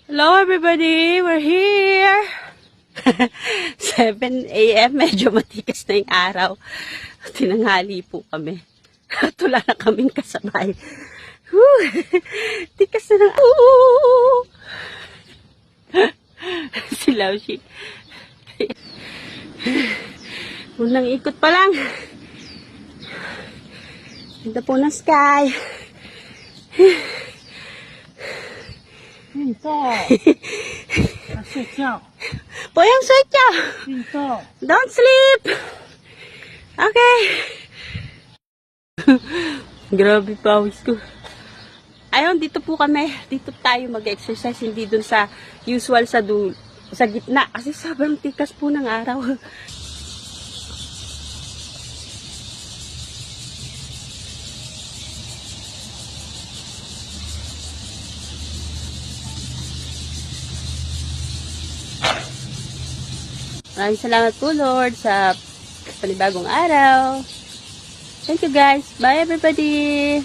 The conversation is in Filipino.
Hello everybody, we're here. 7 a.m. Medyo matikas na yung araw. Tinanghali po kami. At wala na kaming kasabay. Whew. Tikas na ng... Si Laushi. Unang ikot pa lang. Ganda po ng sky. Poyang sweet Don't sleep. Okay. Grabe pawis ko. Ayun, dito po kami. Dito tayo mag-exercise. Hindi dun sa usual sa gitna. Kasi sobrang tikas po ng araw. Maraming salamat po, Lord, sa panibagong araw. Thank you, guys. Bye, everybody.